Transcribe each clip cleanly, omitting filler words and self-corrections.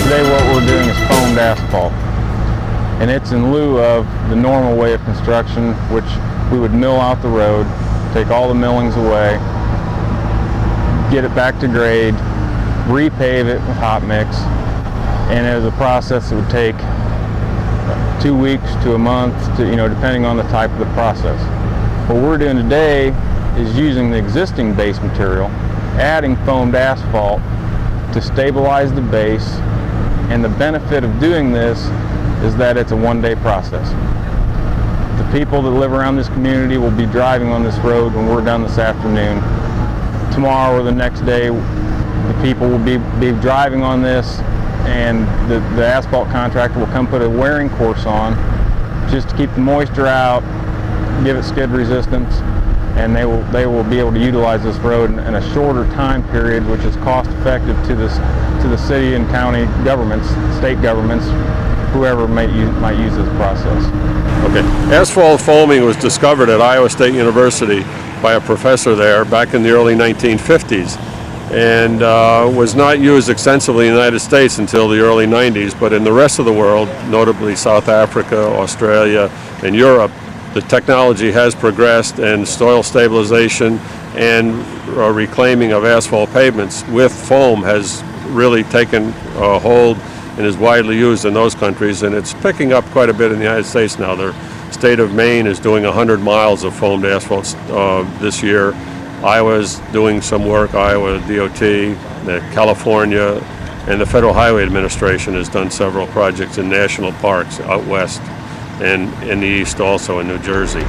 Today what we're doing is foamed asphalt, and it's in lieu of the normal way of construction, which we would mill out the road, take all the millings away, get it back to grade, repave it with hot mix, and it was a process that would take 2 weeks to a month, to, depending on the type of the process. What we're doing today is using the existing base material, adding foamed asphalt to stabilize the base. And the benefit of doing this is that it's a one-day process. The people that live around this community will be driving on this road when we're done this afternoon. Tomorrow or the next day, the people will be driving on this, and the asphalt contractor will come put a wearing course on just to keep the moisture out, give it skid resistance, and they will be able to utilize this road in a shorter time period, which is cost effective to the city and county governments, state governments, whoever might use this process. Okay, asphalt foaming was discovered at Iowa State University by a professor there back in the early 1950s, and was not used extensively in the United States until the early 90s, but in the rest of the world, notably South Africa, Australia, and Europe, the technology has progressed, and soil stabilization and reclaiming of asphalt pavements with foam has really taken a hold and is widely used in those countries, and it's picking up quite a bit in the United States now. The state of Maine is doing 100 miles of foamed asphalt this year. Iowa's doing some work, Iowa DOT, California, and the Federal Highway Administration has done several projects in national parks out west and in the east, also in New Jersey.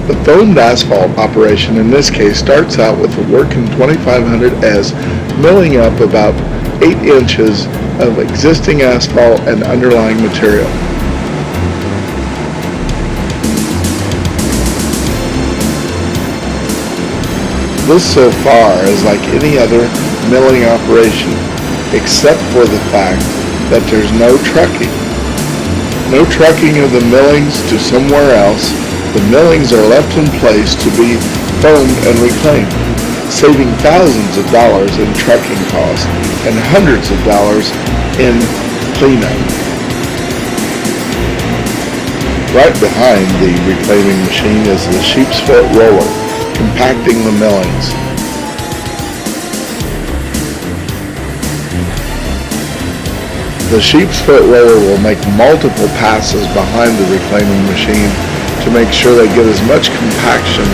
The foamed asphalt operation in this case starts out with a working 2500S, milling up about 8 inches of existing asphalt and underlying material. This so far is like any other milling operation, except for the fact that there's no trucking. No trucking of the millings to somewhere else. The millings are left in place to be foamed and reclaimed, saving thousands of dollars in trucking costs and hundreds of dollars in cleanup. Right behind the reclaiming machine is the sheep's foot roller, compacting the millings. The sheep's foot roller will make multiple passes behind the reclaiming machine to make sure they get as much compaction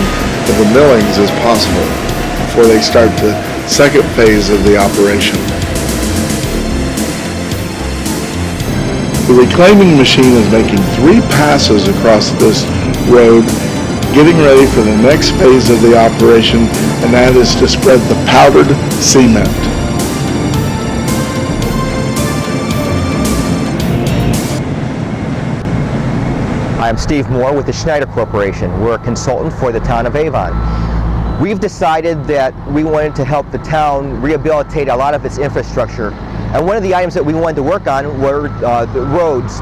of the millings as possible before they start the second phase of the operation. The reclaiming machine is making 3 passes across this road, getting ready for the next phase of the operation, and that is to spread the powdered cement. I'm Steve Moore with the Schneider Corporation. We're a consultant for the town of Avon. We've decided that we wanted to help the town rehabilitate a lot of its infrastructure. And one of the items that we wanted to work on were the roads.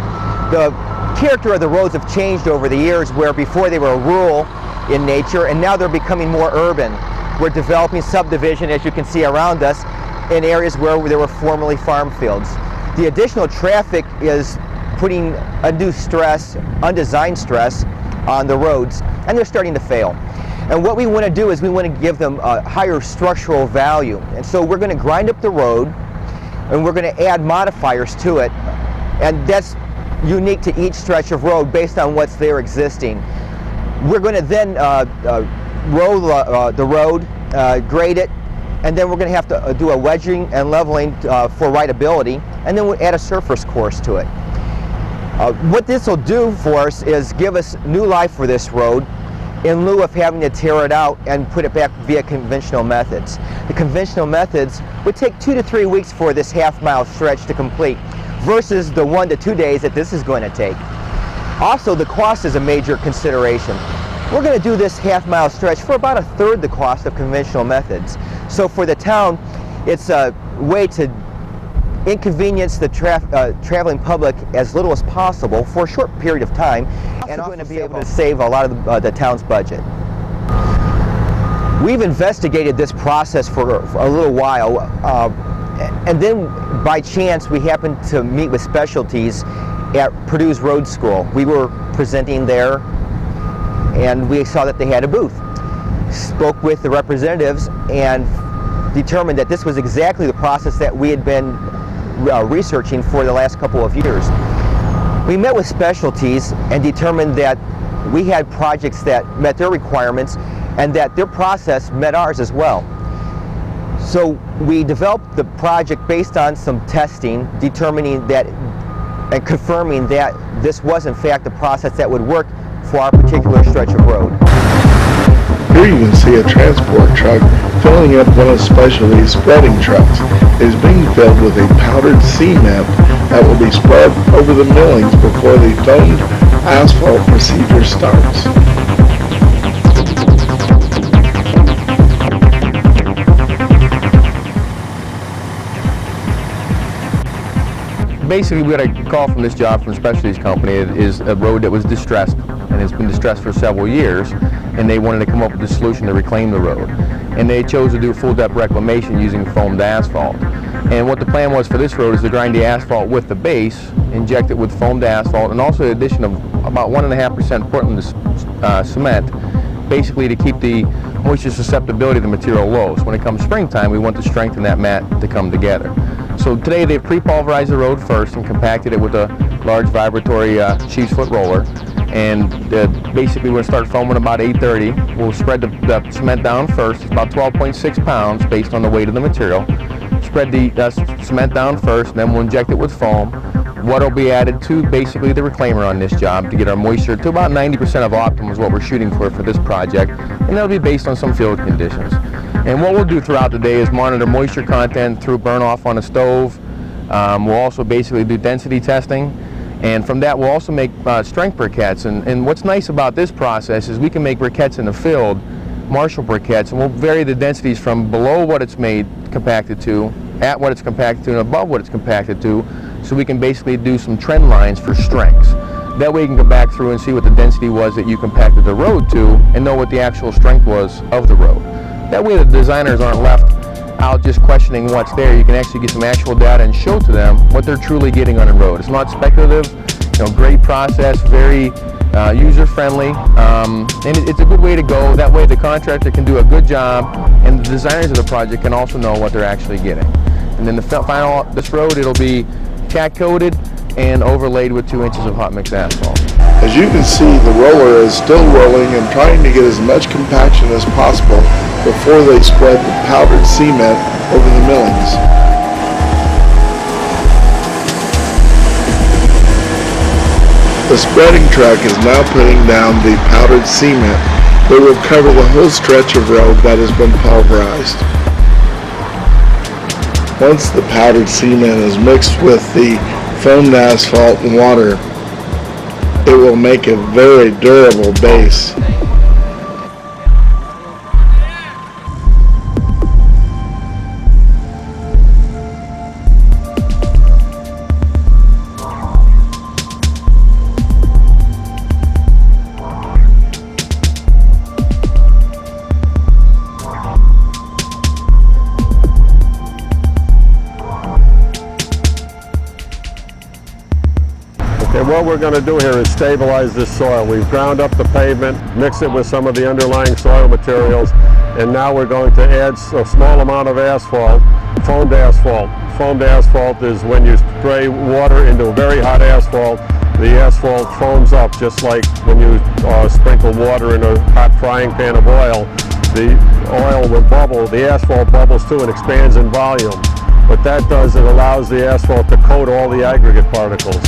The character of the roads have changed over the years, where before they were rural in nature, and now they're becoming more urban. We're developing subdivision, as you can see around us, in areas where there were formerly farm fields. The additional traffic is putting undue stress, undesigned stress on the roads, and they're starting to fail. And what we want to do is we want to give them a higher structural value. And so we're going to grind up the road, and we're going to add modifiers to it, and that's unique to each stretch of road based on what's there existing. We're going to then roll the road, grade it, and then we're going to have to do a wedging and leveling for rideability, and then we'll add a surface course to it. What this will do for us is give us new life for this road, in lieu of having to tear it out and put it back via conventional methods. The conventional methods would take 2 to 3 weeks for this half-mile stretch to complete versus the 1 to 2 days that this is going to take. Also, the cost is a major consideration. We're going to do this half-mile stretch for about 1/3 the cost of conventional methods. So for the town, it's a way to inconvenience the traveling public as little as possible for a short period of time, and also going to be able to save a lot of the town's budget. We've investigated this process for a little while, and then by chance we happened to meet with Specialties at Purdue's Road School. We were presenting there, and we saw that they had a booth. Spoke with the representatives and determined that this was exactly the process that we had been researching for the last couple of years. We met with Specialties and determined that we had projects that met their requirements and that their process met ours as well. So we developed the project based on some testing, determining that and confirming that this was in fact a process that would work for our particular stretch of road. Here you can see a transport truck filling up one of Specialty's spreading trucks. It is being filled with a powdered cement that will be spread over the millings before the foamed asphalt procedure starts. Basically, we got a call from this job from Specialties Company. It is a road that was distressed, and it's been distressed for several years, and they wanted to come up with a solution to reclaim the road. And they chose to do full depth reclamation using foamed asphalt. And what the plan was for this road is to grind the asphalt with the base, inject it with foamed asphalt, and also the addition of about 1.5% Portland cement, basically to keep the moisture susceptibility of the material low. So when it comes springtime, we want to strengthen that mat to come together. So today they've pre-pulverized the road first and compacted it with a large vibratory sheep's foot roller. And basically we're going to start foaming about 8:30. We'll spread the cement down first. It's about 12.6 pounds based on the weight of the material. Spread the cement down first, then we'll inject it with foam. Water will be added to basically the reclaimer on this job to get our moisture to about 90% of optimum is what we're shooting for this project. And that'll be based on some field conditions. And what we'll do throughout the day is monitor moisture content through burn off on a stove. We'll also basically do density testing. And from that we'll also make strength briquettes. And what's nice about this process is we can make briquettes in the field, Marshall briquettes, and we'll vary the densities from below what it's made compacted to, at what it's compacted to, and above what it's compacted to, so we can basically do some trend lines for strengths. That way you can go back through and see what the density was that you compacted the road to and know what the actual strength was of the road. That way the designers aren't left out just questioning what's there. You can actually get some actual data and show to them what they're truly getting on a road. It's not speculative, great process, very user-friendly, and it's a good way to go. That way the contractor can do a good job and the designers of the project can also know what they're actually getting. And then this road, it'll be tack coated and overlaid with 2 inches of hot mix asphalt. As you can see, the roller is still rolling and trying to get as much compaction as possible before they spread the powdered cement over the millings. The spreading truck is now putting down the powdered cement that will cover the whole stretch of road that has been pulverized. Once the powdered cement is mixed with the foamed asphalt and water, it will make a very durable base. What we're going to do here is stabilize this soil. We've ground up the pavement, mixed it with some of the underlying soil materials, and now we're going to add a small amount of asphalt, foamed asphalt. Foamed asphalt is when you spray water into very hot asphalt, the asphalt foams up just like when you sprinkle water in a hot frying pan of oil. The oil will bubble, the asphalt bubbles too and expands in volume. What that does, it allows the asphalt to coat all the aggregate particles.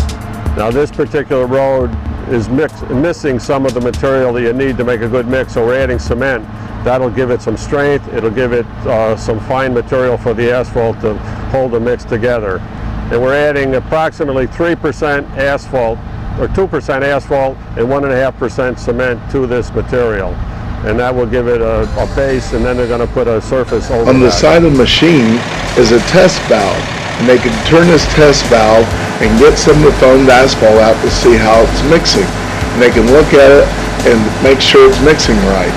Now this particular road is missing some of the material that you need to make a good mix, so we're adding cement. That'll give it some strength, it'll give it some fine material for the asphalt to hold the mix together. And we're adding approximately 3% asphalt, or 2% asphalt and 1.5% cement to this material. And that will give it a base, and then they're going to put a surface over On the that. side of the machine is a test valve, and they can turn this test valve and get some of the foamed asphalt out to see how it's mixing. And they can look at it and make sure it's mixing right.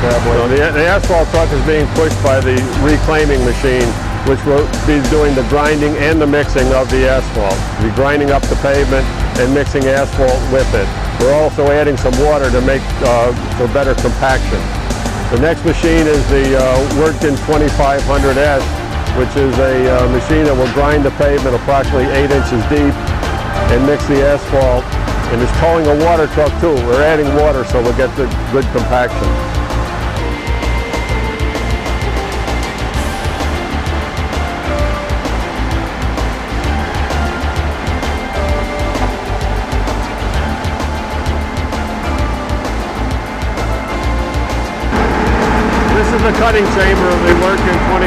So the asphalt truck is being pushed by the reclaiming machine, which will be doing the grinding and the mixing of the asphalt. We'll be grinding up the pavement and mixing asphalt with it. We're also adding some water to make for better compaction. The next machine is the Workton 2500S, which is a machine that will grind the pavement approximately 8 inches deep and mix the asphalt. And it's towing a water truck too. We're adding water so we'll get the good compaction. The cutting chamber of the Workton 2500.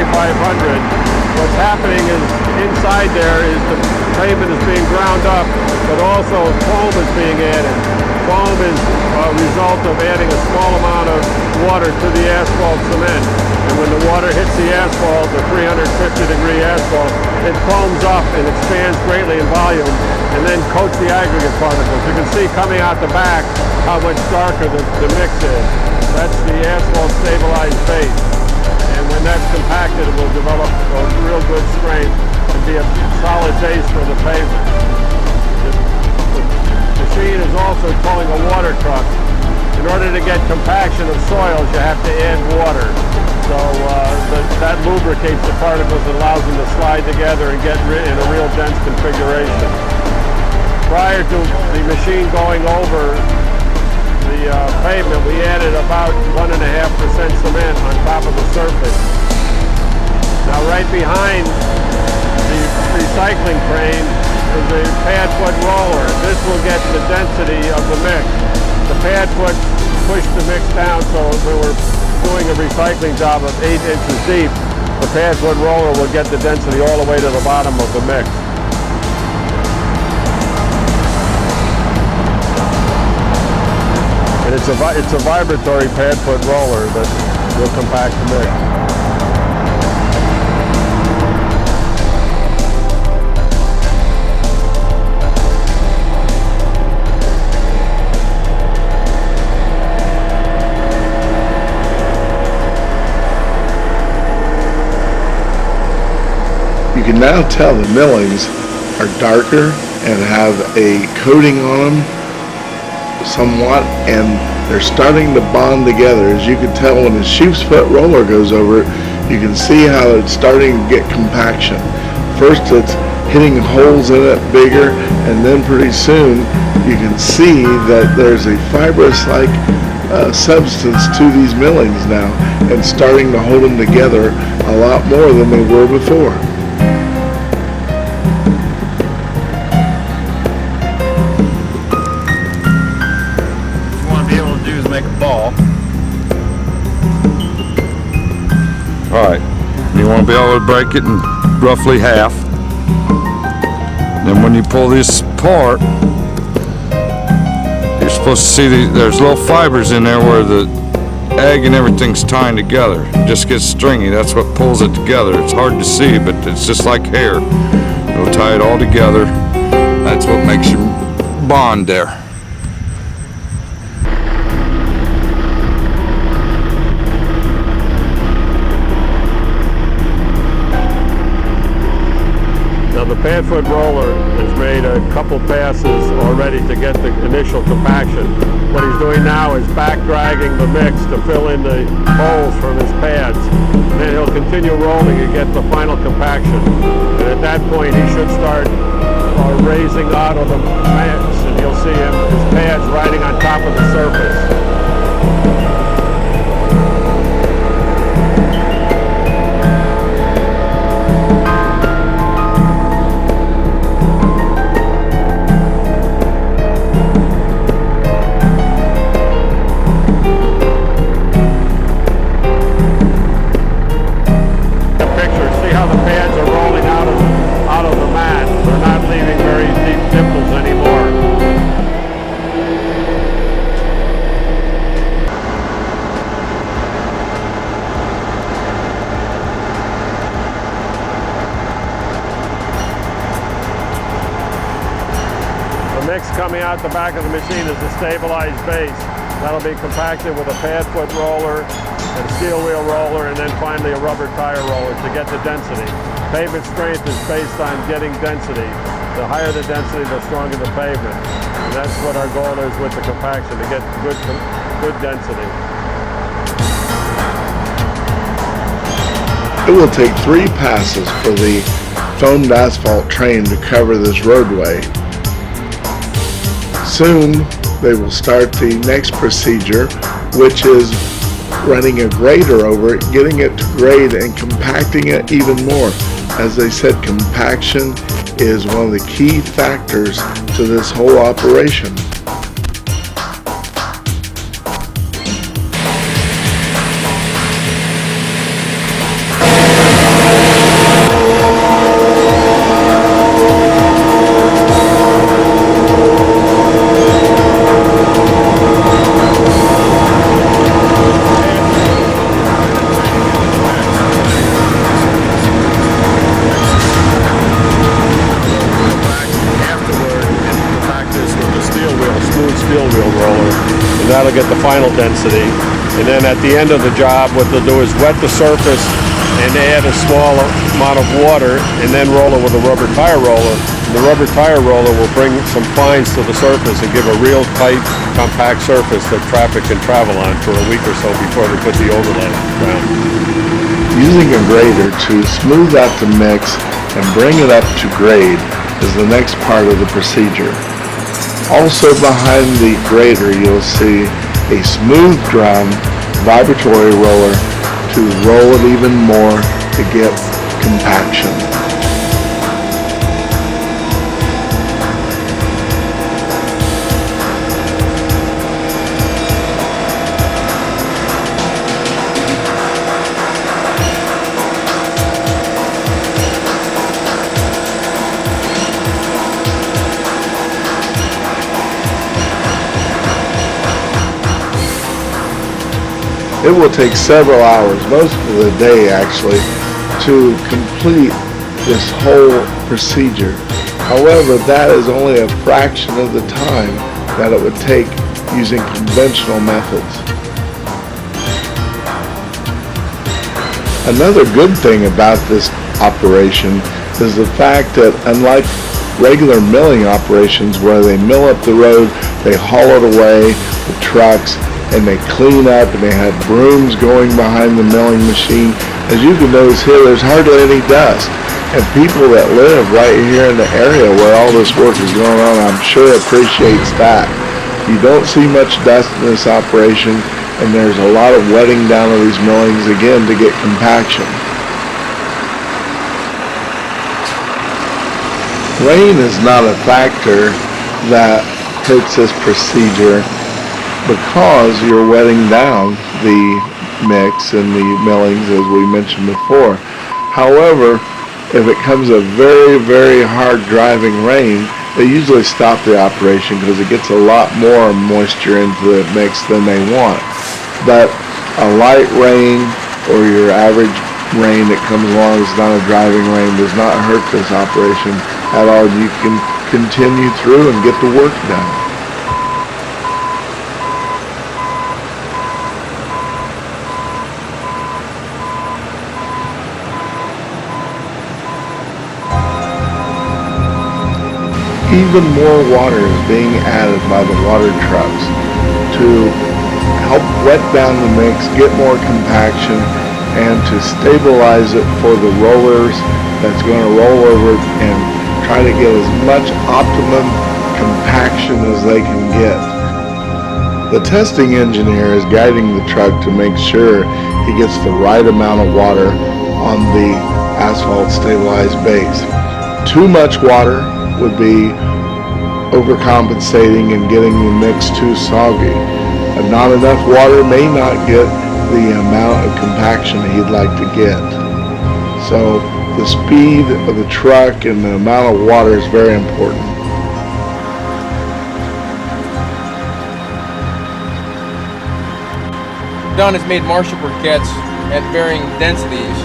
What's happening is inside there is the pavement is being ground up, but also foam is being added. Foam is a result of adding a small amount of water to the asphalt cement. And when the water hits the asphalt, the 350-degree asphalt, it foams up and expands greatly in volume and then coats the aggregate particles. You can see coming out the back how much darker the mix is. That's the asphalt stabilized base. And when that's compacted, it will develop a real good strength and be a solid base for the pavement. The machine is also towing a water truck. In order to get compaction of soils, you have to add water. So that lubricates the particles and allows them to slide together and get in a real dense configuration. Prior to the machine going over the pavement, we added about 1.5% cement on top of the surface. Now right behind the recycling crane is a pad foot roller. This will get the density of the mix. The pad foot pushed the mix down, so when we're doing a recycling job of 8 inches deep, the pad foot roller will get the density all the way to the bottom of the mix. And it's a vibratory pad foot roller that will compact the mix. You can now tell the millings are darker and have a coating on them somewhat, and they're starting to bond together. As you can tell, when the sheep's foot roller goes over it, you can see how it's starting to get compaction. First it's hitting holes in it bigger, and then pretty soon you can see that there's a fibrous-like substance to these millings now, and starting to hold them together a lot more than they were before. Alright, you want to be able to break it in roughly half. Then when you pull this apart, you're supposed to see there's little fibers in there where the egg and everything's tying together. It just gets stringy, that's what pulls it together. It's hard to see, but it's just like hair. It'll tie it all together. That's what makes your bond there. The pad foot roller has made a couple passes already to get the initial compaction. What he's doing now is back dragging the mix to fill in the holes from his pads. And then he'll continue rolling and get the final compaction. And at that point he should start raising out of the mix, and you'll see his pads riding on top of the surface. coming out the back of the machine is a stabilized base. That'll be compacted with a pad foot roller, a steel wheel roller, and then finally a rubber tire roller to get the density. Pavement strength is based on getting density. The higher the density, the stronger the pavement. And that's what our goal is with the compaction, to get good density. It will take 3 passes for the foamed asphalt train to cover this roadway. Soon they will start the next procedure, which is running a grader over it, getting it to grade and compacting it even more. As they said, compaction is one of the key factors to this whole operation. That'll get the final density, and then at the end of the job what they'll do is wet the surface and add a small amount of water and then roll it with a rubber tire roller. And the rubber tire roller will bring some fines to the surface and give a real tight, compact surface that traffic can travel on for a week or so before they put the overlay down. Using a grader to smooth out the mix and bring it up to grade is the next part of the procedure. Also behind the grader you'll see a smooth drum vibratory roller to roll it even more to get compaction. It will take several hours, most of the day actually, to complete this whole procedure. However, that is only a fraction of the time that it would take using conventional methods. Another good thing about this operation is the fact that unlike regular milling operations where they mill up the road, they haul it away with trucks, and they clean up and they have brooms going behind the milling machine. As you can notice here, there's hardly any dust. And people that live right here in the area where all this work is going on, I'm sure appreciates that. You don't see much dust in this operation, and there's a lot of wetting down of these millings again to get compaction. Rain is not a factor that hurts this procedure, because you're wetting down the mix and the millings as we mentioned before. However, if it comes a very, very hard driving rain, they usually stop the operation because it gets a lot more moisture into the mix than they want. But a light rain or your average rain that comes along that's not a driving rain does not hurt this operation at all. You can continue through and get the work done. Even more water is being added by the water trucks to help wet down the mix, get more compaction, and to stabilize it for the rollers that's going to roll over it and try to get as much optimum compaction as they can get. The testing engineer is guiding the truck to make sure he gets the right amount of water on the asphalt stabilized base. Too much water would be overcompensating and getting the mix too soggy. And not enough water may not get the amount of compaction he'd like to get. So the speed of the truck and the amount of water is very important. Don has made Marshall briquettes at varying densities,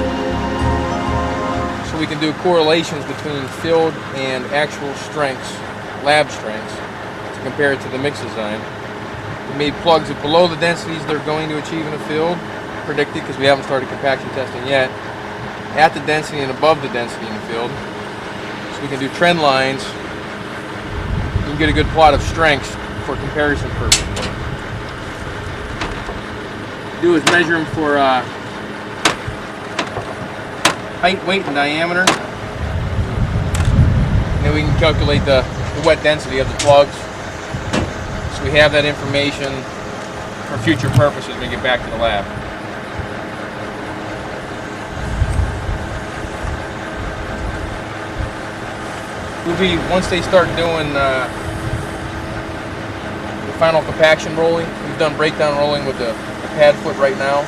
so we can do correlations between field and actual strengths, lab strengths, to compare it to the mix design. We made plugs at below the densities they're going to achieve in the field, predicted, because we haven't started compaction testing yet, at the density and above the density in the field. So we can do trend lines. You can get a good plot of strengths for comparison purposes. Do is measure them for height, weight, and diameter. And then we can calculate the wet density of the plugs. So we have that information for future purposes when we get back to the lab. We'll be, once they start doing the final compaction rolling, we've done breakdown rolling with the pad foot right now.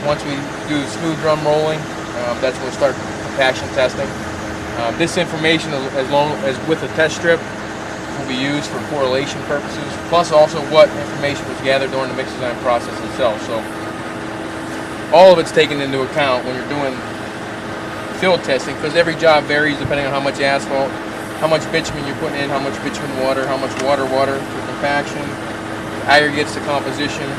Once we do smooth drum rolling, that's when we'll start compaction testing. This information, as long as with the test strip, will be used for correlation purposes, plus also what information was gathered during the mix design process itself. So all of it's taken into account when you're doing field testing, because every job varies depending on how much asphalt, how much bitumen you're putting in, how much bitumen water, how much water for compaction, aggregates to composition.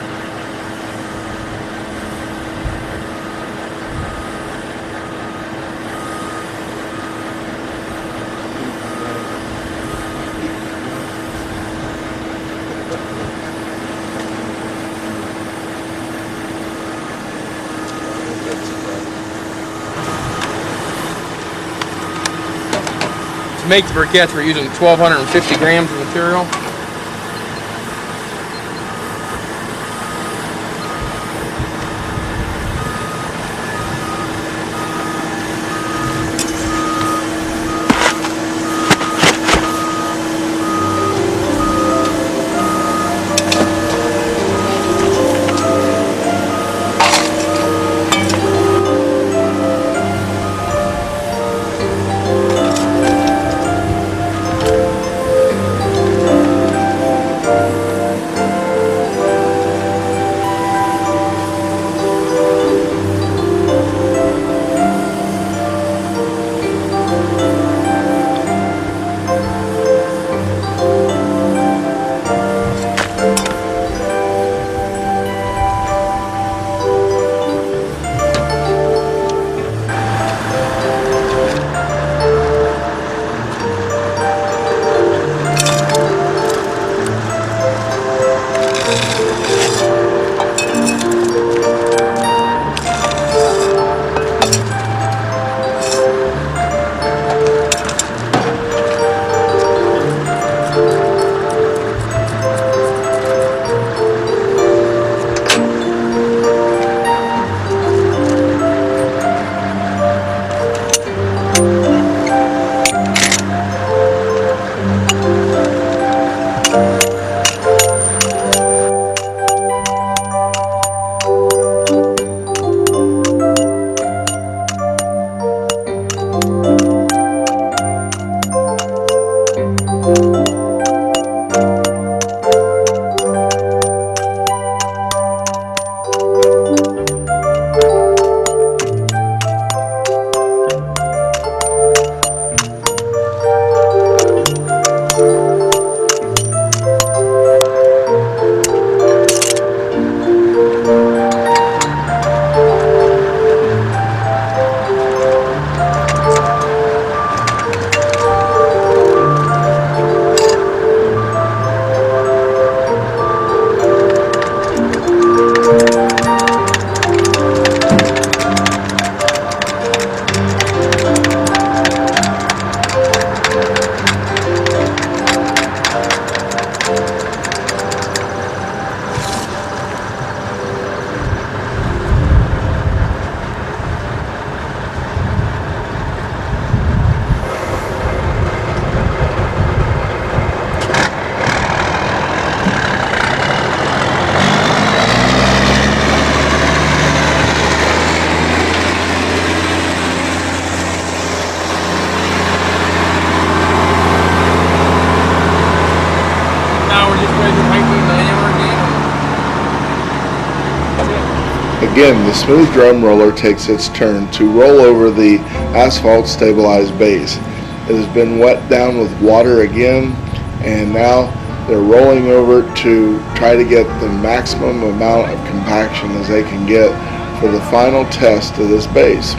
To make the briquettes, we're using 1,250 grams of material. Again, the smooth drum roller takes its turn to roll over the asphalt stabilized base. It has been wet down with water again, and now They're rolling over it to try to get the maximum amount of compaction as they can get for the final test of this base.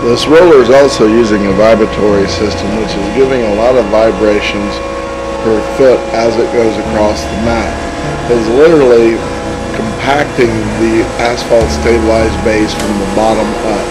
This roller is also using a vibratory system, which is giving a lot of vibrations per foot as it goes across the mat. It's literally compacting the asphalt stabilized base from the bottom up.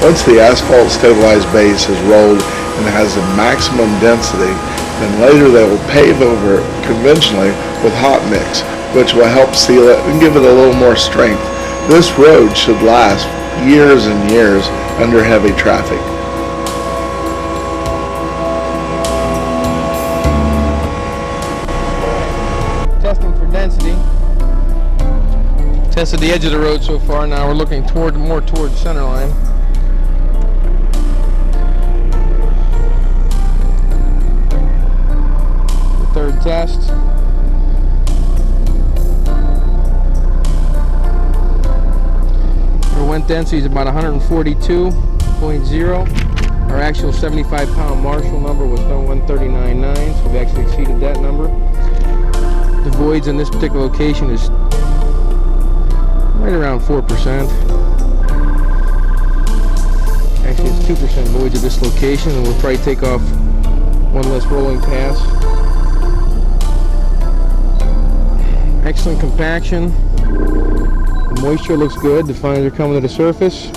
Once the asphalt stabilized base is rolled and has a maximum density, then later they will pave over it conventionally with hot mix, which will help seal it and give it a little more strength. This road should last years and years under heavy traffic. Testing for density. Tested the edge of the road so far. Now we're looking more towards center line. Third test. Our went density is about 142.0. Our actual 75-pound Marshall number was 139.9, so we've actually exceeded that number. The voids in this particular location is right around 4%. Actually, it's 2% voids at this location, and we'll probably take off one less rolling pass. Excellent compaction. The moisture looks good. The fines are coming to the surface.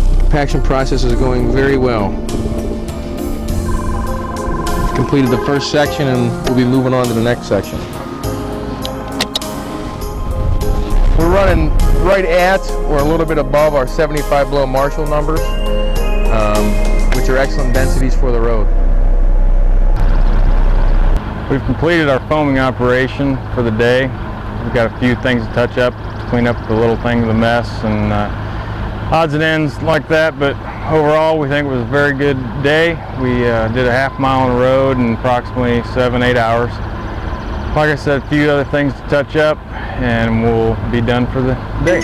The compaction process is going very well. We've completed the first section and we'll be moving on to the next section. We're running right at or a little bit above our 75 below Marshall numbers, which are excellent densities for the road. We've completed our foaming operation for the day. We've got a few things to touch up, to clean up the little things, the mess and odds and ends like that, but overall we think it was a very good day. We did a half mile on the road in approximately 7-8 hours. Like I said, a few other things to touch up and we'll be done for the day.